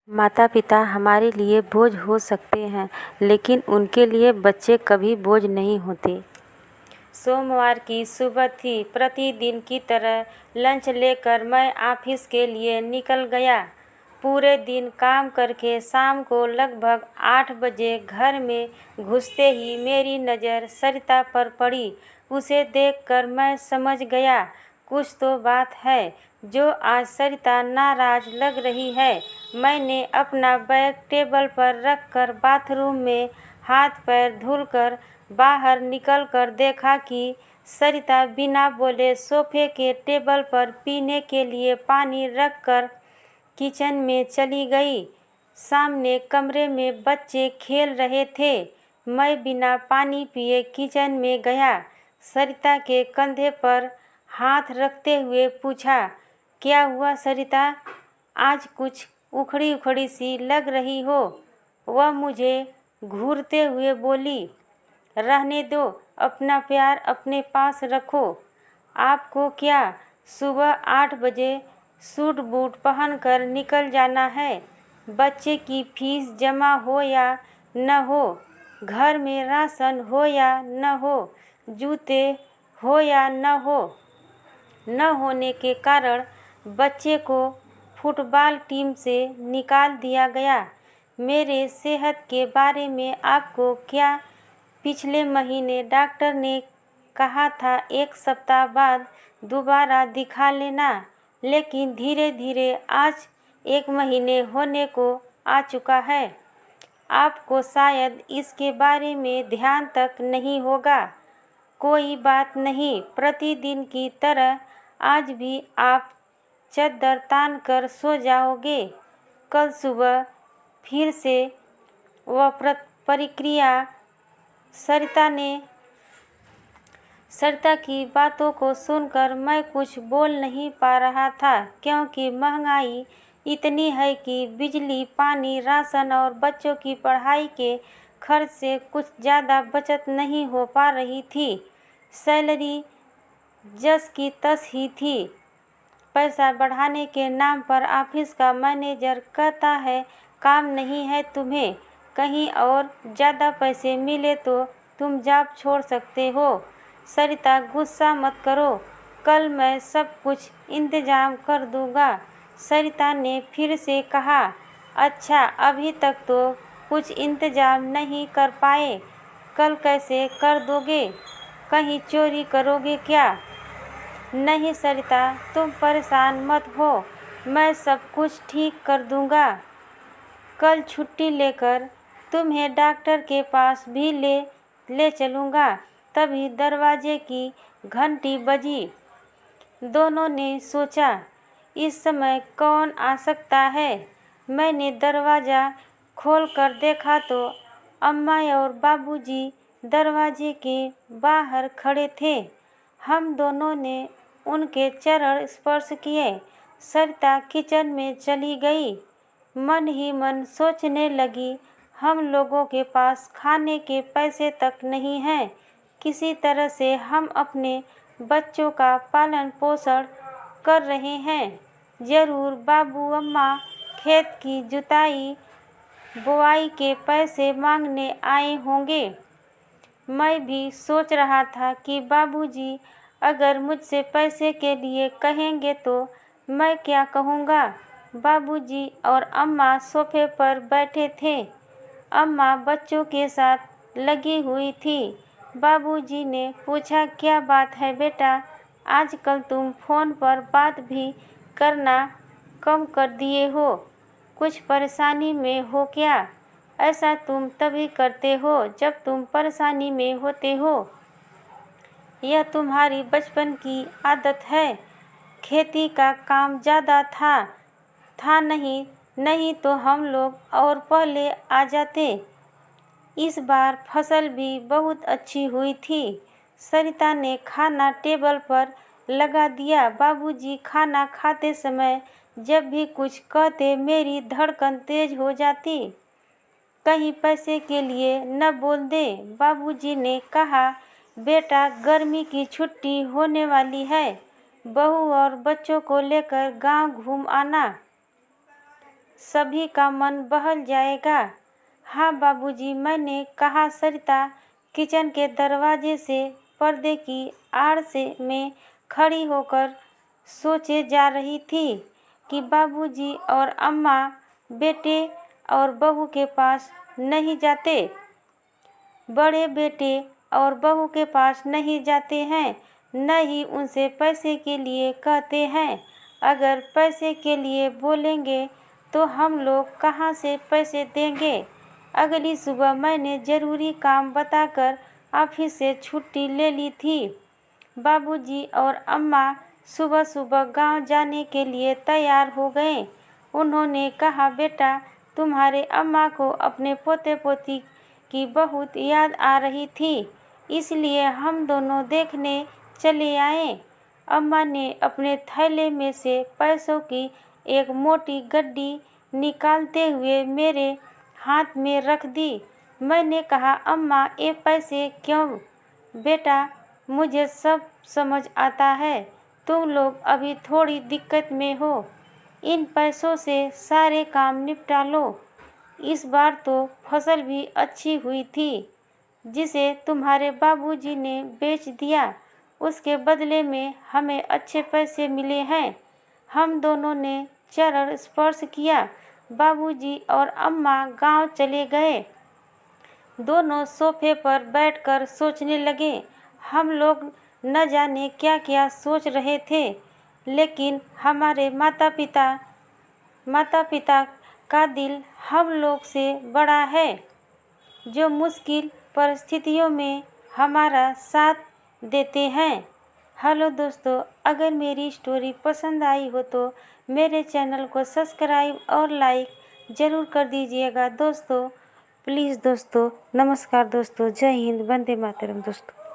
माता पिता हमारे लिए बोझ हो सकते हैं, लेकिन उनके लिए बच्चे कभी बोझ नहीं होते। सोमवार की सुबह थी। प्रतिदिन की तरह लंच लेकर मैं ऑफिस के लिए निकल गया। पूरे दिन काम करके शाम को लगभग 8 बजे घर में घुसते ही मेरी नज़र सरिता पर पड़ी। उसे देखकर मैं समझ गया, कुछ तो बात है जो आज सरिता नाराज लग रही है। मैंने अपना बैग टेबल पर रखकर बाथरूम में हाथ पैर धुलकर बाहर निकलकर देखा कि सरिता बिना बोले सोफे के टेबल पर पीने के लिए पानी रखकर किचन में चली गई। सामने कमरे में बच्चे खेल रहे थे। मैं बिना पानी पिए किचन में गया। सरिता के कंधे पर हाथ रखते हुए पूछा, क्या हुआ सरिता? आज कुछ उखड़ी उखड़ी सी लग रही हो। वह मुझे घूरते हुए बोली, रहने दो, अपना प्यार अपने पास रखो। आपको क्या सुबह 8 बजे सूट बूट पहनकर निकल जाना है? बच्चे की फीस जमा हो या न हो, घर में राशन हो या न हो, जूते हो या न हो, न होने के कारण बच्चे को फुटबॉल टीम से निकाल दिया गया। मेरे सेहत के बारे में आपको क्या पिछले महीने डॉक्टर ने कहा था 1 सप्ताह बाद दोबारा दिखा लेना, लेकिन धीरे धीरे आज 1 महीने होने को आ चुका है। आपको शायद इसके बारे में ध्यान तक नहीं होगा। कोई बात नहीं, प्रतिदिन की तरह आज भी आप चद्दर तान कर सो जाओगे। कल सुबह फिर से वह प्रक्रिया। सरिता की बातों को सुनकर मैं कुछ बोल नहीं पा रहा था, क्योंकि महंगाई इतनी है कि बिजली, पानी, राशन और बच्चों की पढ़ाई के खर्च से कुछ ज़्यादा बचत नहीं हो पा रही थी। सैलरी जस की तस ही थी। पैसा बढ़ाने के नाम पर ऑफिस का मैनेजर कहता है, काम नहीं है तुम्हें, कहीं और ज़्यादा पैसे मिले तो तुम जॉब छोड़ सकते हो। सरिता, गुस्सा मत करो, कल मैं सब कुछ इंतजाम कर दूंगा। सरिता ने फिर से कहा, अच्छा, अभी तक तो कुछ इंतजाम नहीं कर पाए, कल कैसे कर दोगे? कहीं चोरी करोगे क्या? नहीं सरिता, तुम परेशान मत हो, मैं सब कुछ ठीक कर दूंगा। कल छुट्टी लेकर तुम्हें डॉक्टर के पास भी ले चलूँगा। तभी दरवाजे की घंटी बजी। दोनों ने सोचा, इस समय कौन आ सकता है? मैंने दरवाज़ा खोलकर देखा तो अम्मा और बाबूजी दरवाजे के बाहर खड़े थे। हम दोनों ने उनके चरण स्पर्श किए। सरिता किचन में चली गई। मन ही मन सोचने लगी, हम लोगों के पास खाने के पैसे तक नहीं हैं। किसी तरह से हम अपने बच्चों का पालन पोषण कर रहे हैं। ज़रूर बाबू अम्मा खेत की जुताई बुआई के पैसे मांगने आए होंगे। मैं भी सोच रहा था कि बाबूजी अगर मुझसे पैसे के लिए कहेंगे तो मैं क्या कहूँगा। बाबूजी और अम्मा सोफे पर बैठे थे। अम्मा बच्चों के साथ लगी हुई थी। बाबूजी ने पूछा, क्या बात है बेटा, आजकल तुम फ़ोन पर बात भी करना कम कर दिए हो, कुछ परेशानी में हो क्या? ऐसा तुम तभी करते हो जब तुम परेशानी में होते हो। यह तुम्हारी बचपन की आदत है। खेती का काम ज़्यादा था नहीं तो हम लोग और पहले आ जाते। इस बार फसल भी बहुत अच्छी हुई थी। सरिता ने खाना टेबल पर लगा दिया। बाबूजी खाना खाते समय जब भी कुछ कहते मेरी धड़कन तेज हो जाती। कहीं पैसे के लिए न बोल दे। बाबूजी ने कहा, बेटा, गर्मी की छुट्टी होने वाली है, बहू और बच्चों को लेकर गांव घूम आना। सभी का मन बहल जाएगा। हाँ बाबूजी, मैंने कहा। सरिता किचन के दरवाजे से पर्दे की आड़ से में खड़ी होकर सोचे जा रही थी कि बाबूजी और अम्मा बेटे और बहू के पास नहीं जाते, बड़े बेटे और बहू के पास नहीं जाते हैं, न ही उनसे पैसे के लिए कहते हैं। अगर पैसे के लिए बोलेंगे तो हम लोग कहाँ से पैसे देंगे। अगली सुबह मैंने ज़रूरी काम बताकर ऑफिस से छुट्टी ले ली थी। बाबूजी और अम्मा सुबह सुबह गांव जाने के लिए तैयार हो गए। उन्होंने कहा, बेटा, तुम्हारे अम्मा को अपने पोते पोती की बहुत याद आ रही थी, इसलिए हम दोनों देखने चले आए। अम्मा ने अपने थैले में से पैसों की एक मोटी गड्डी निकालते हुए मेरे हाथ में रख दी। मैंने कहा, अम्मा, ये पैसे क्यों? बेटा, मुझे सब समझ आता है। तुम लोग अभी थोड़ी दिक्कत में हो। इन पैसों से सारे काम निपटा लो। इस बार तो फसल भी अच्छी हुई थी, जिसे तुम्हारे बाबूजी ने बेच दिया। उसके बदले में हमें अच्छे पैसे मिले हैं। हम दोनों ने चरण स्पर्श किया। बाबूजी और अम्मा गांव चले गए। दोनों सोफे पर बैठकर सोचने लगे। हम लोग न जाने क्या क्या सोच रहे थे, लेकिन हमारे माता पिता का दिल हम लोग से बड़ा है, जो मुश्किल परिस्थितियों में हमारा साथ देते हैं। हेलो दोस्तों, अगर मेरी स्टोरी पसंद आई हो तो मेरे चैनल को सब्सक्राइब और लाइक ज़रूर कर दीजिएगा दोस्तों। प्लीज़ दोस्तों, नमस्कार दोस्तों, जय हिंद, वंदे मातरम दोस्तों।